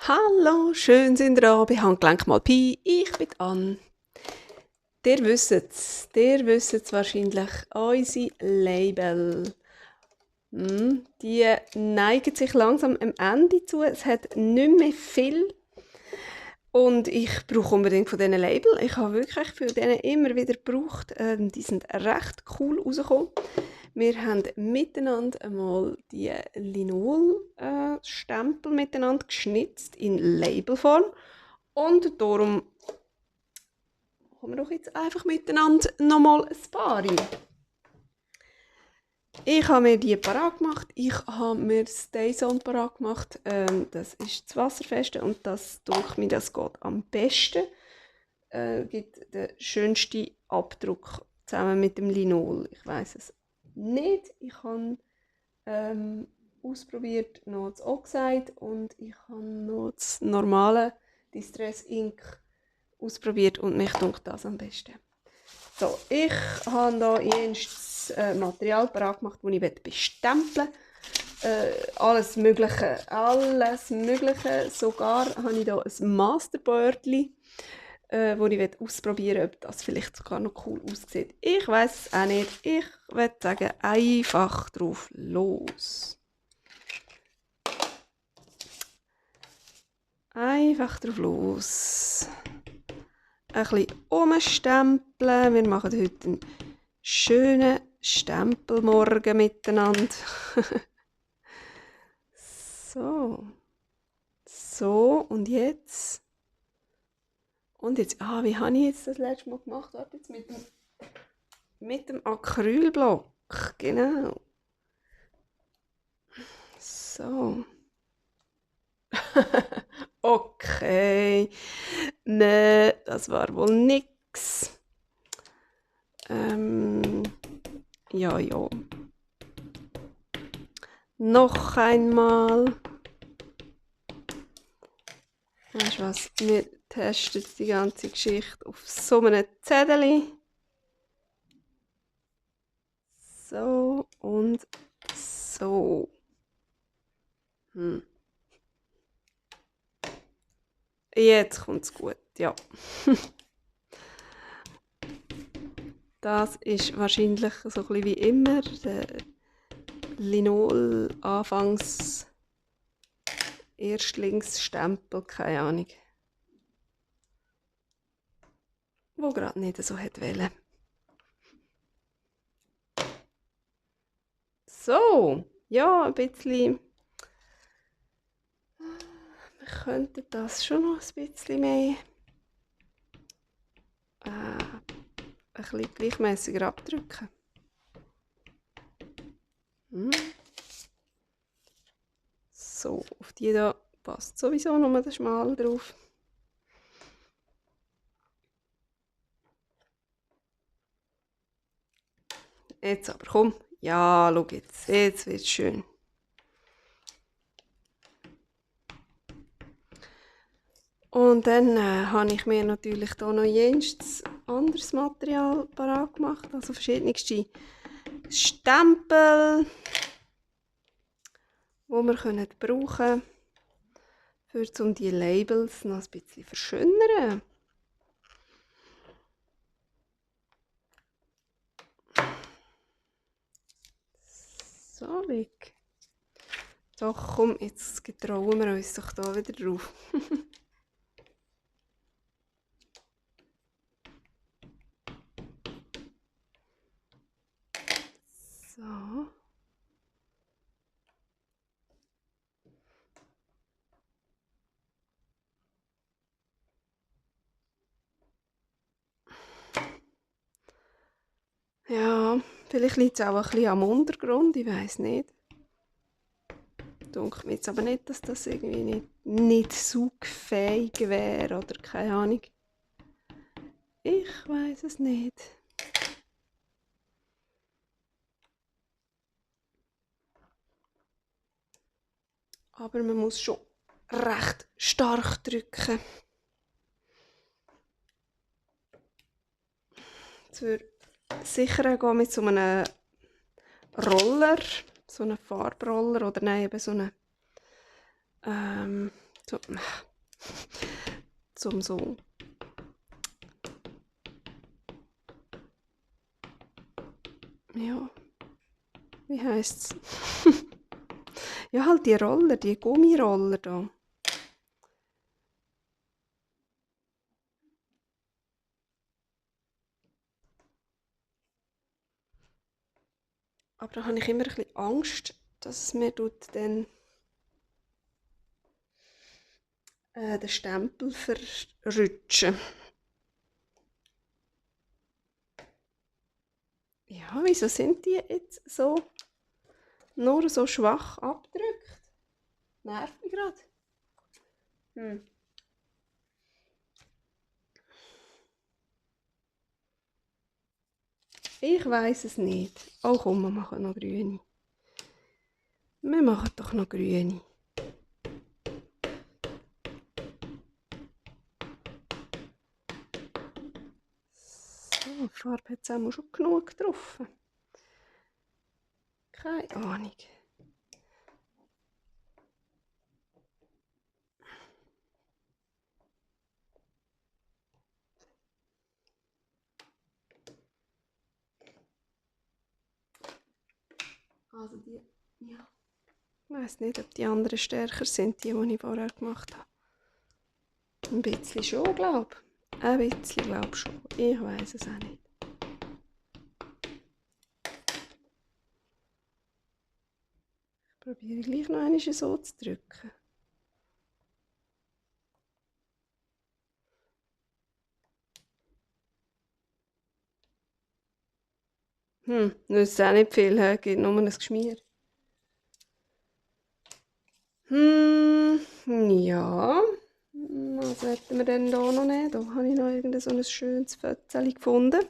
Hallo, schön sind ihr da bei Handgelenk mal Pi. Ich bin Ann. Ihr wisst es wahrscheinlich, unsere Label. Die neigen sich langsam am Ende zu. Es hat nicht mehr viel. Und ich brauche unbedingt von diesen Label. Ich habe wirklich für denen immer wieder gebraucht. Die sind recht cool rausgekommen. Wir haben miteinander einmal die Linol-Stempel miteinander geschnitzt in Labelform. Und darum haben wir doch jetzt einfach miteinander nochmal ein paar. Ich habe mir die parat gemacht. Ich habe mir Stayzone parat gemacht. Das ist das Wasserfeste und das denke mir, das geht am besten. Gibt den schönsten Abdruck zusammen mit dem Linol. Ich weiß es nicht. Ich habe ausprobiert noch das Oxide und ich habe noch das normale Distress Ink ausprobiert und mich dunkt das am besten. So, ich habe hier das Material parat gemacht, das ich bestempeln will. Alles Mögliche. Sogar habe ich hier ein Masterbördchen, wo ich ausprobieren will, ob das vielleicht sogar noch cool aussieht. Ich weiß es auch nicht. Ich würde sagen, einfach drauf los. Einfach drauf los. Ein bisschen umstempeln. Wir machen heute einen schönen Stempelmorgen miteinander. So, und jetzt. Wie habe ich jetzt das letzte Mal gemacht? Warte, jetzt mit dem Acrylblock. Genau. So. Okay. Nein, das war wohl nix. Ja. Noch einmal. Weißt du was? Wir testen die ganze Geschichte auf so einem Zettel. So und so. Jetzt kommt es gut, ja. Das ist wahrscheinlich so ein bisschen wie immer der Linol Anfangs Erstlingsstempel, keine Ahnung. Wo gerade nicht so hat wollen. So, ja, ein bisschen. Wir könnten das schon noch ein bisschen mehr ein bisschen gleichmäßiger abdrücken. So, auf die da passt sowieso nur der Schmal drauf. Jetzt aber komm. Ja, schau jetzt. Jetzt wird es schön. Und dann habe ich mir natürlich hier noch jenes anderes Material parat gemacht. Also verschiedenste Stempel, die wir brauchen können, um die Labels noch ein bisschen zu verschönern. So, weg. Doch, komm, jetzt getrauen wir uns doch da wieder drauf. So. Ja, vielleicht liegt es auch ein bisschen am Untergrund, ich weiß nicht. Denke mir jetzt aber nicht, dass das irgendwie nicht saugfähig wäre oder keine Ahnung. Ich weiß es nicht. Aber man muss schon recht stark drücken. Zur Sicherheit gehen mit so einem Roller, so einem Farbroller oder nein, eben so So. Zum so. Ja. Wie heisst's? Ja, halt die Roller, die Gummiroller da. Aber da habe ich immer ein bisschen Angst, dass es mir dann den Stempel verrutschen. Ja, wieso sind die jetzt so nur so schwach abgedrückt? Nervt mich gerade. Ich weiß es nicht. Oh komm, wir machen noch grüne. Wir machen doch noch grüne. So, die Farbe hat es schon genug getroffen. Keine Ahnung. Also die, ja. Ich weiss nicht, ob die anderen stärker sind, die ich vorher gemacht habe. Ein bisschen schon, glaube ich. Ein bisschen, glaube ich schon. Ich weiss es auch nicht. Ich probiere gleich noch einmal so zu drücken. Nützt auch nicht viel, he? Gibt nur ein Geschmier. Ja. Was hätten wir denn da noch nicht? Da habe ich noch irgendein so ein schönes Fötzchen gefunden.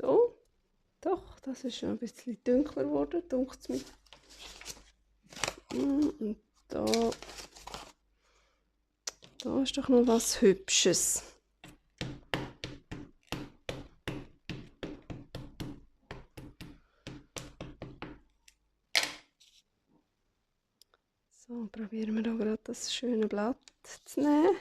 So. Doch, das ist schon ein bisschen dunkler geworden, dunkt es mir. Und da ist doch noch was Hübsches. So, probieren wir da gerade das schöne Blatt zu nehmen.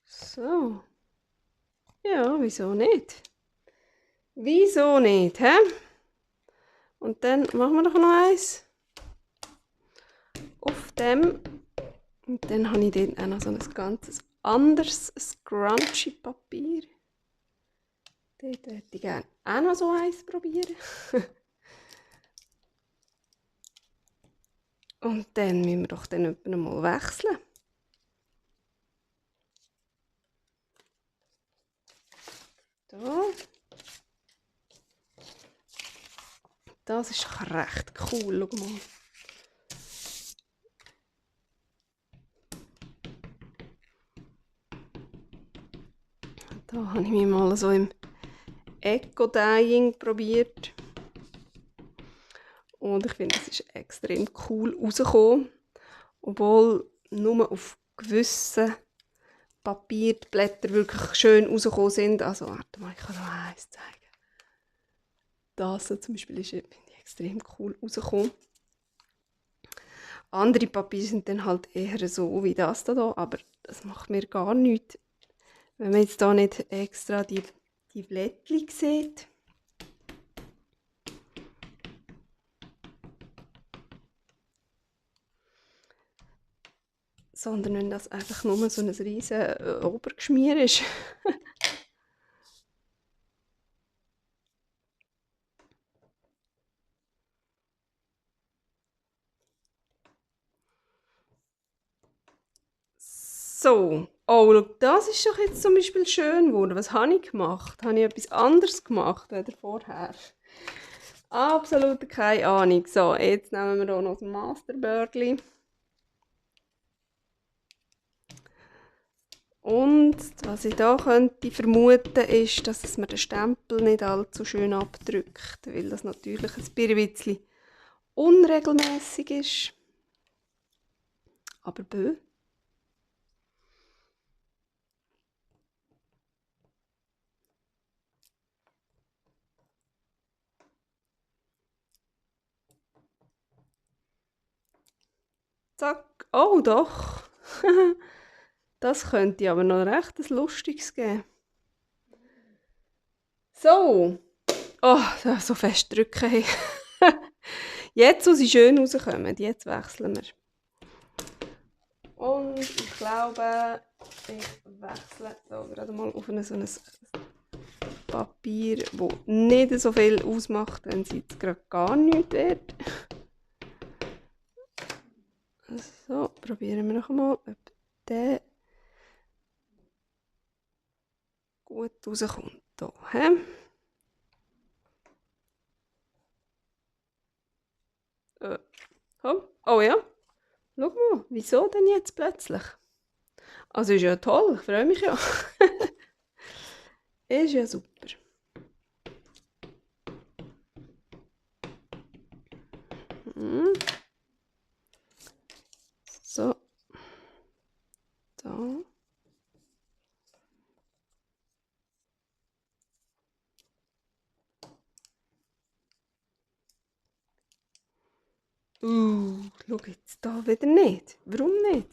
So. Ja, wieso nicht? Wieso nicht, hä? Und dann machen wir doch noch eins. Auf dem. Und dann habe ich dort auch noch so ein ganzes anderes Scrunchy-Papier. Dort würde ich gerne auch noch so eins probieren. Und dann müssen wir doch dann etwa mal wechseln. Da. Das ist recht cool, schau mal. Da habe ich mich mal so im Eco-Dyeing probiert. Und ich finde, es ist extrem cool rausgekommen. Obwohl nur auf gewissen Papier die Blätter wirklich schön rausgekommen sind. Also warte mal, ich kann noch eins zeigen. Das zum Beispiel ist, finde ich, extrem cool rausgekommen. Andere Papiere sind dann halt eher so wie das da, aber das macht mir gar nichts. Wenn man jetzt da nicht extra die Blättchen sieht. Sondern wenn das einfach nur so ein riesen Obergeschmier ist. So, Oh, schau, das ist doch jetzt zum Beispiel schön geworden. Was habe ich gemacht? Habe ich etwas anderes gemacht als vorher? Absolut keine Ahnung. So, jetzt nehmen wir hier noch das Masterbördli. Und was ich da könnte vermuten, ist, dass es mir den Stempel nicht allzu schön abdrückt, weil das natürlich ein bisschen unregelmäßig ist. Aber bö. Zack. Oh, doch. Das könnte aber noch recht ein lustiges geben. So. Oh, so fest drücken. Jetzt, wo sie schön rauskommen, jetzt wechseln wir. Und ich glaube, ich wechsle hier gerade mal auf so ein Papier, das nicht so viel ausmacht, wenn es jetzt gerade gar nichts wird. So, probieren wir noch einmal, ob der gut rauskommt. Hier, he? Oh ja, schau mal, wieso denn jetzt plötzlich? Also ist ja toll, ich freue mich ja. Ist ja super. So. Da. Schau jetzt da wieder nicht. Warum nicht?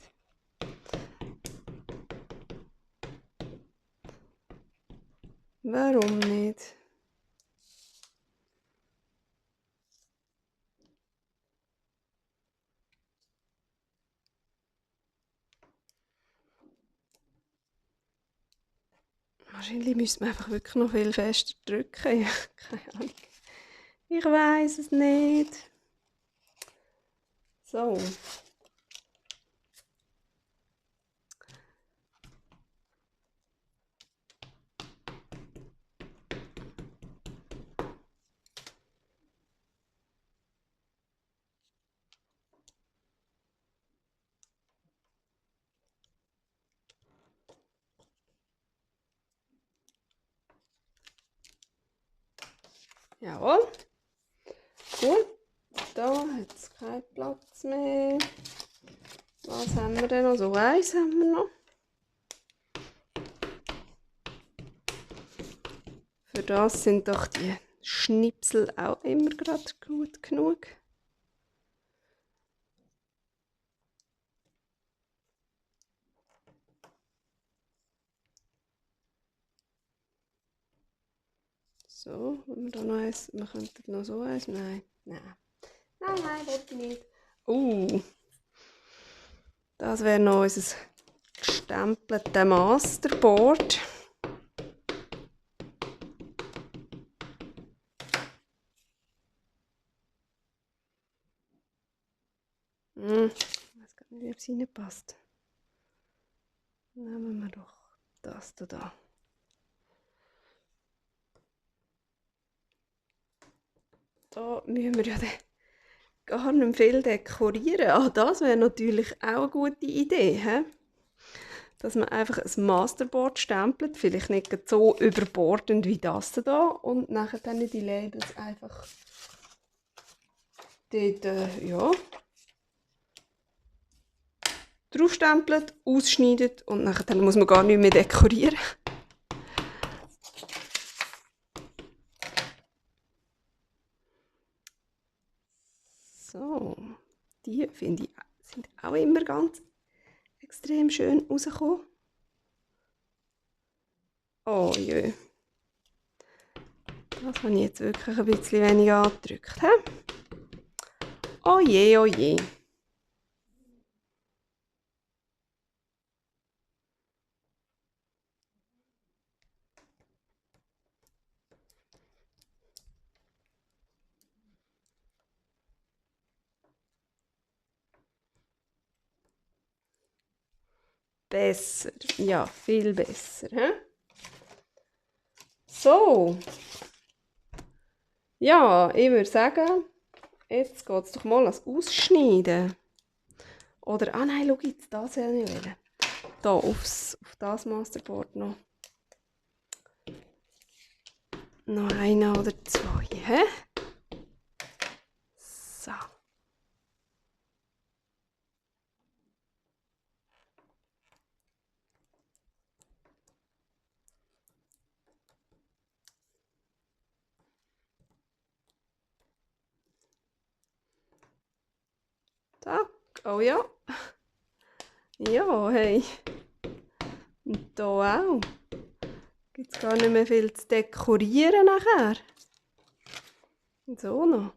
Warum nicht? Wahrscheinlich müsste man einfach wirklich noch viel fester drücken. Keine Ahnung. Ich weiß es nicht. So. Jawohl. Gut. Da hat es keinen Platz mehr. Was haben wir denn noch? So eins haben wir noch. Für das sind doch die Schnipsel auch immer gerade gut genug. So, haben wir da noch eins? Wir könnten noch so eins? Nein. Nein. Nein, wollte ich nicht. Das wäre noch unser gestempeltes Masterboard. Ich weiß gar nicht, ob es reinpasst. Nehmen wir doch das da. Da müssen wir ja gar nicht viel dekorieren. Das wäre natürlich auch eine gute Idee. He? Dass man einfach ein Masterboard stempelt, vielleicht nicht so überbordend wie das hier, und nachher dann die Labels einfach dort, ja, draufstempelt, ausschneidet und nachher dann muss man gar nicht mehr dekorieren. So, die finde ich sind auch immer ganz extrem schön rausgekommen. Oh je. Das habe ich jetzt wirklich ein bisschen wenig angedrückt. He? Oh je, oh je. besser. Ja, viel besser. He? So. Ja, ich würde sagen, jetzt geht es doch mal ans Ausschneiden. Oder, ah nein, schau jetzt, das will ich wählen. Hier auf das Masterboard noch. Noch einer oder zwei, hä? So. Zack. Oh ja. Ja, hey. Und hier auch. Gibt es gar nicht mehr viel zu dekorieren nachher. Und so noch.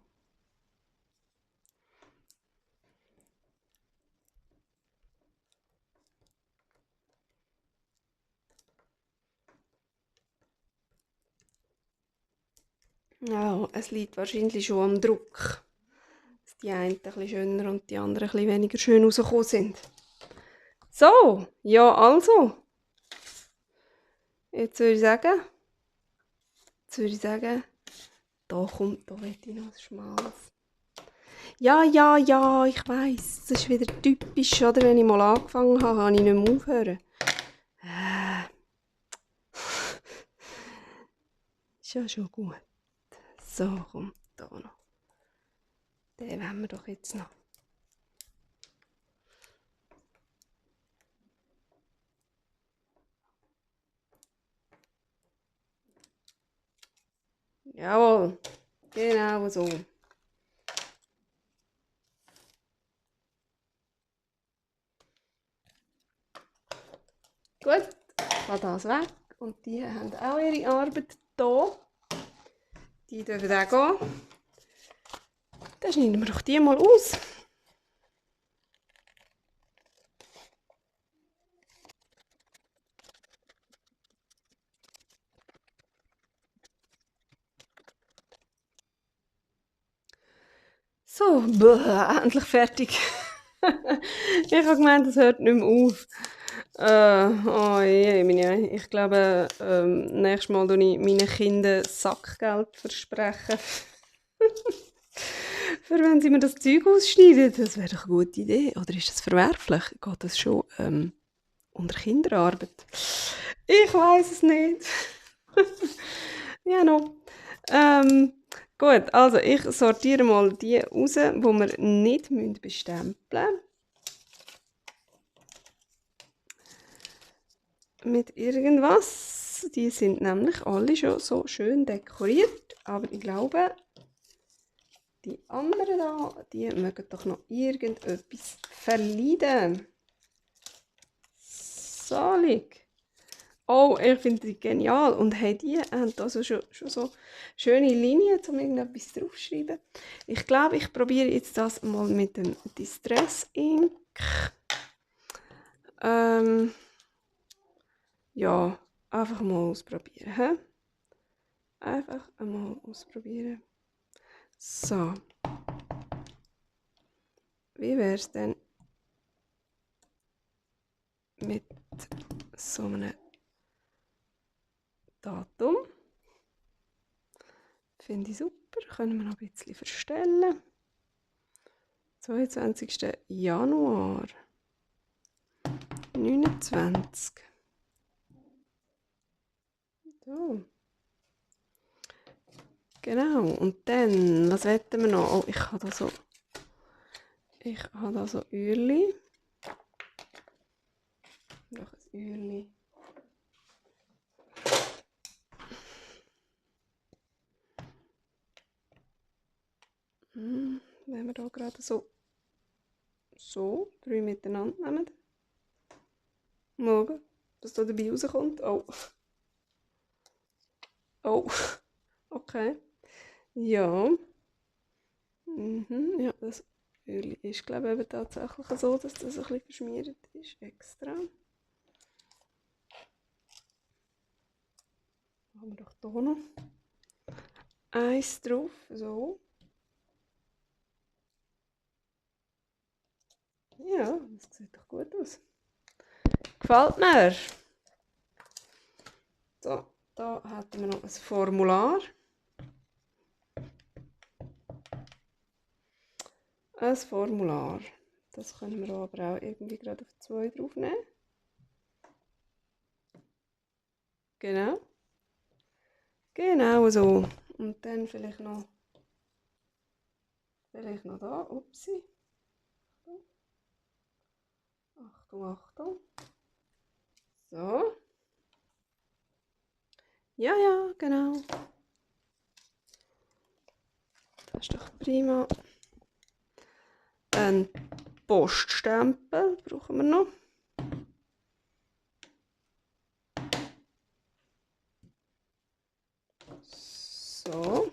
Ja, es liegt wahrscheinlich schon am Druck. Dass die einen ein bisschen schöner und die anderen ein bisschen weniger schön rausgekommen sind. So, ja also. Jetzt würde ich sagen, da kommt, da will ich noch ein schmales. Ja, ich weiss, das ist wieder typisch, oder? Wenn ich mal angefangen habe, kann ich nicht mehr aufhören. Ist ja schon gut. So, kommt da noch. Den wollen wir doch jetzt noch. Jawohl, genau so. Gut, ich habe das weg. Und die haben auch ihre Arbeit hier. Die dürfen auch gehen. Dann schneiden wir doch die mal aus. So, endlich fertig. Ich habe gemeint, das hört nicht mehr auf. Oh je, ich glaube, nächstes Mal verspreche ich meinen Kindern Sackgeld versprechen. Für wenn sie mir das Zeug ausschneiden. Das wäre doch eine gute Idee. Oder ist das verwerflich? Geht das schon unter Kinderarbeit? Ich weiß es nicht. Ja, noch. Gut, also ich sortiere mal die raus, die wir nicht bestempeln müssen. Mit irgendwas. Die sind nämlich alle schon so schön dekoriert. Aber ich glaube, die anderen da, die mögen doch noch irgendetwas verleiden. Salig. Oh, ich finde die genial. Und hey, die haben also schon so schöne Linien, um irgendetwas draufzuschreiben. Ich glaube, ich probiere jetzt das mal mit dem Distress Ink. Ja, einfach mal ausprobieren. He? Einfach einmal ausprobieren. So. Wie wäre es denn mit so einem Datum? Finde ich super. Können wir noch ein bisschen verstellen. 22. Januar 29. So. Genau. Und dann, was wetten wir noch? Oh, ich habe da so Öhrli. Noch ein Öhrli. Wenn wir da gerade so 3 miteinander nehmen. Mal schauen, was da dabei rauskommt. Oh. Oh. Okay. Ja. Ja, das Öl ist, glaube ich, eben tatsächlich so, dass das ein bisschen verschmiert ist. Extra. Haben wir doch hier noch eins drauf. So. Ja, das sieht doch gut aus. Gefällt mir. So, da hätten wir noch ein Formular. Ein Formular. Das können wir aber auch irgendwie gerade auf 2 draufnehmen. Genau. Genau so. Und dann vielleicht noch da. Upsi. Achtung, Achtung. So. Ja, ja, genau. Das ist doch prima. Ein Poststempel brauchen wir noch. So.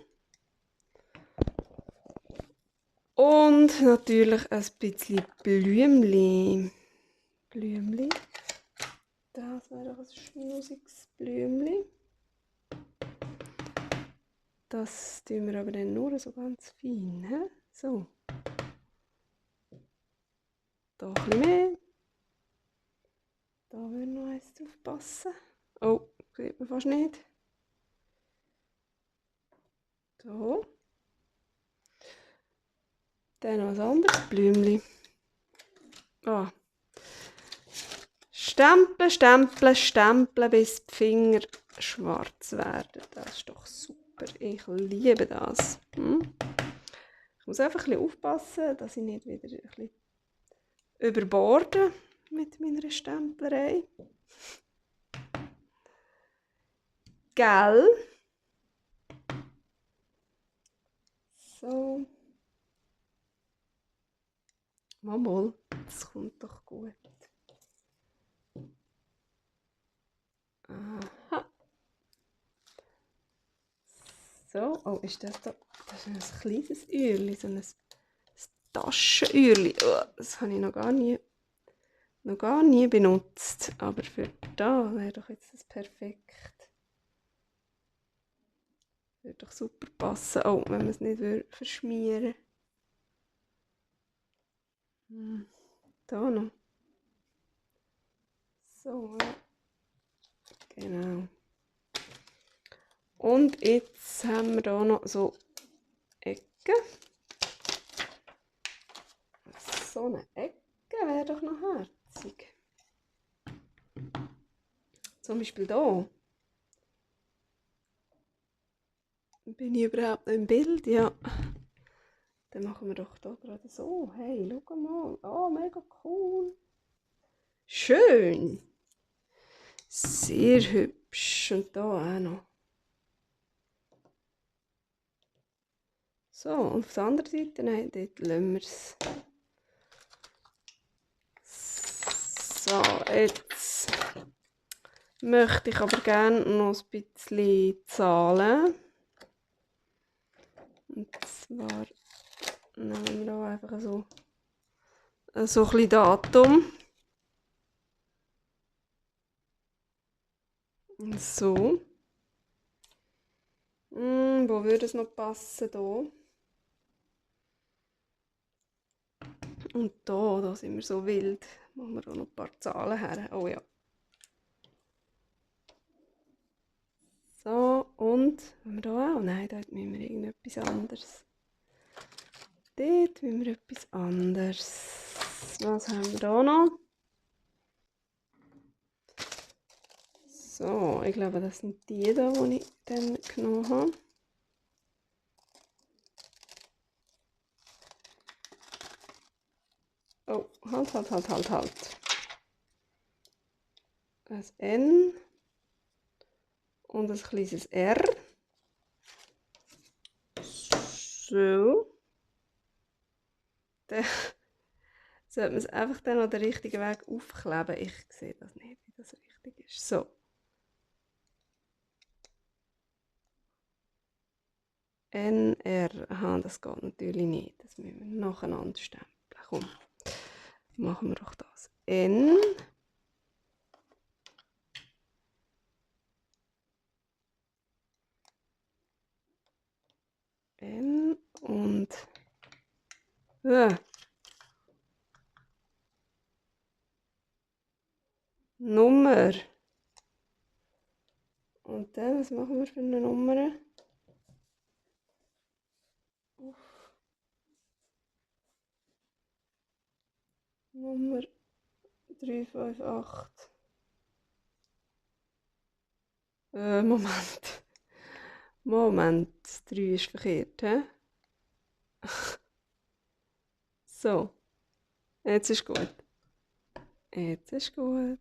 Und natürlich ein bisschen Blümli. Blümli. Das wäre doch ein schmusiges Blümli. Das tun wir aber dann nur so ganz fein. He? So. Da ein bisschen mehr. Da würde noch eins drauf passen. Oh, sieht man fast nicht. So. Dann noch ein anderes Blümli. Ah. Stempeln, stempeln, stempeln, bis die Finger schwarz werden. Das ist doch super. Ich liebe das. Ich muss einfach ein bisschen aufpassen, dass ich nicht wieder ein bisschen überborde mit meiner Stemplerei. Gell? So. Mal, das kommt doch gut. Aha. So, oh, ist das da? Das ist ein kleines Öhrchen, so ein Taschenöhrchen. Oh, das habe ich noch gar nie benutzt. Aber für da wäre doch jetzt das perfekt. Würde doch super passen. Oh, wenn man es nicht verschmieren würde. Da noch. So, ja. Genau. Und jetzt haben wir hier noch so Ecken. So eine Ecke wäre doch noch herzig. Zum Beispiel hier. Bin ich überhaupt noch im Bild? Ja. Dann machen wir doch hier gerade so. Hey, schau mal. Oh, mega cool. Schön. Sehr hübsch. Und hier auch noch. So, und auf der anderen Seite, nein, dort lassen wir es. So, jetzt möchte ich aber gerne noch ein bisschen Zahlen. Und zwar nehmen wir da einfach so ein bisschen Datum. So. Wo würde es noch passen? Hier. Und da sind wir so wild. Machen wir da noch ein paar Zahlen her. Oh ja. So, und haben wir da auch? Nein, dort müssen wir irgendetwas anderes. Dort müssen wir etwas anderes. Was haben wir da noch? So, ich glaube, das sind die da, die ich dann genommen habe. Oh, halt. Ein N und ein kleines R. So. Dann sollte man es einfach dann noch den richtigen Weg aufkleben. Ich sehe das nicht, wie das richtig ist. So. NR. Aha, das geht natürlich nicht. Das müssen wir nacheinander stempeln. Komm, machen wir doch das. N. N und Nummer. Und dann, was machen wir für eine Nummer? Nummer 358. Moment. Moment, 3 ist verkehrt, hä? So, jetzt ist gut. Jetzt ist gut.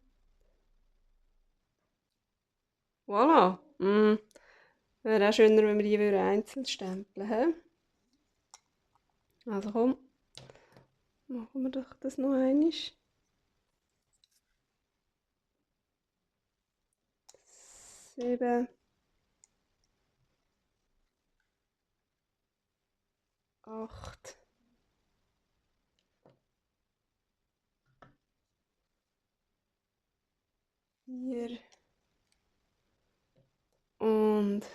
Voilà. Wäre auch schöner, wenn wir die einzeln stempeln würden. Also komm, machen wir doch das noch einmal. 7, 8, 4 und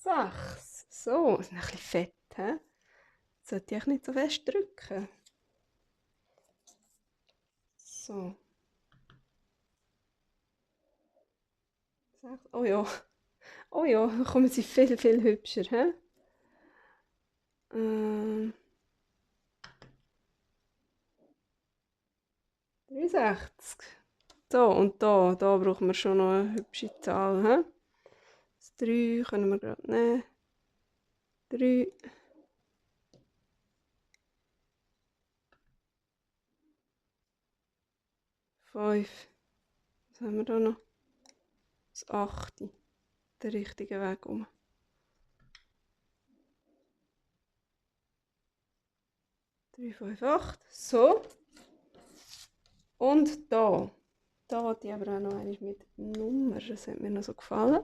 6. So, ist ein bisschen fett, hä? Sollte ich nicht so fest drücken. So. 6. Oh ja. Oh ja, dann kommen sie viel, viel hübscher, hä? 63. So, und da brauchen wir schon noch eine hübsche Zahl, hä? Das 3 können wir gerade nehmen. 3. 5. Was haben wir da noch? Das 8. Der richtige Weg um. 3, 5, 8. So. Und da. Da wollte ich aber auch noch einmal mit Nummer. Das hat mir noch so gefallen.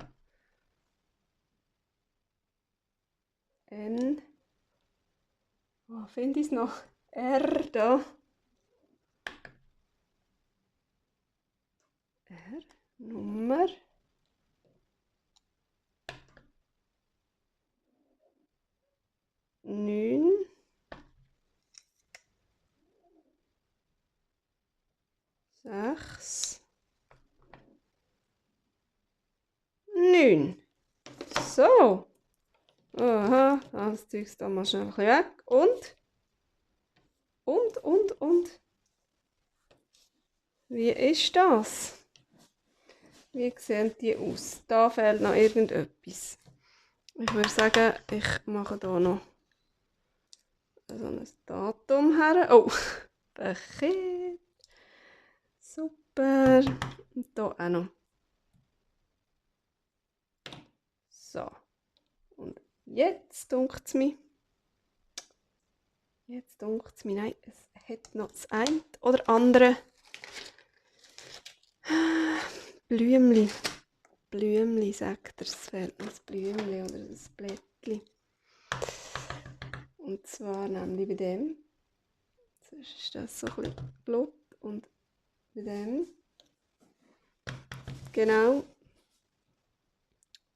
N. Wo finde ich es noch? R da. R. Nummer. 9. 6. 9. So. Aha, das Zeug da mal schnell ein bisschen weg. Und. Wie ist das? Wie sehen die aus? Da fehlt noch irgendetwas. Ich würde sagen, ich mache hier noch so ein Datum her. Oh, Paket. Super. Und hier auch noch. So. Und jetzt dunkt es mir. Nein, es hat noch das eine oder andere Blümli. Blümli, sagt er. Es fehlt noch das Blümli oder das Blättli. Und zwar nämlich bei dem. Sonst ist das so ein bisschen blut. Und bei dem. Genau.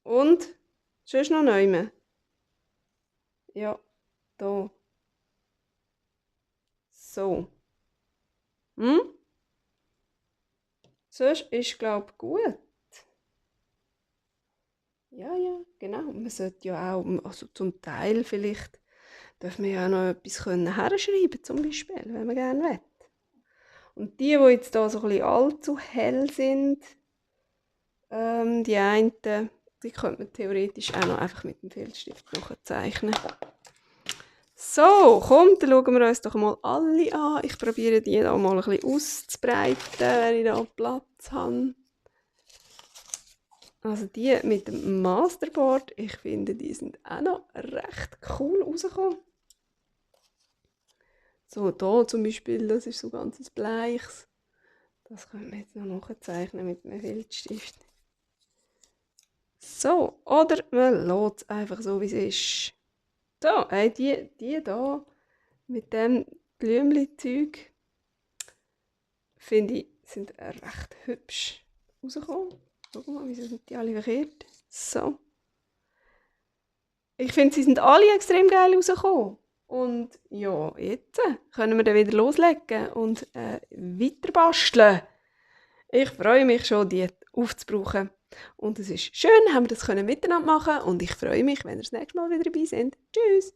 Und sonst noch neu. Ja, da. So. Sonst ist, glaube ich, gut. Ja, genau. Man sollte ja auch, also zum Teil vielleicht, darf man ja auch noch etwas herschreiben, zum Beispiel, wenn man gerne will. Und die jetzt da so ein bisschen allzu hell sind, die einen, die könnte man theoretisch auch noch einfach mit dem Filzstift zeichnen. So, komm, dann schauen wir uns doch mal alle an. Ich probiere die da mal ein bisschen auszubreiten, wenn ich da Platz habe. Also die mit dem Masterboard, ich finde, die sind auch noch recht cool rausgekommen. So, da zum Beispiel, das ist so ganz ein bleiches. Das können wir jetzt noch nachzeichnen mit einem Filzstift. So, oder man lässt es einfach so, wie es ist. So, die da mit dem Blümchen-Zeug, finde ich, sind recht hübsch rausgekommen. Schau mal, wieso sind die alle verkehrt? So. Ich finde, sie sind alle extrem geil rausgekommen. Und ja, jetzt können wir dann wieder loslegen und weiter basteln. Ich freue mich schon, die aufzubrauchen. Und es ist schön, haben wir das können miteinander machen und ich freue mich, wenn ihr das nächste Mal wieder dabei seid. Tschüss!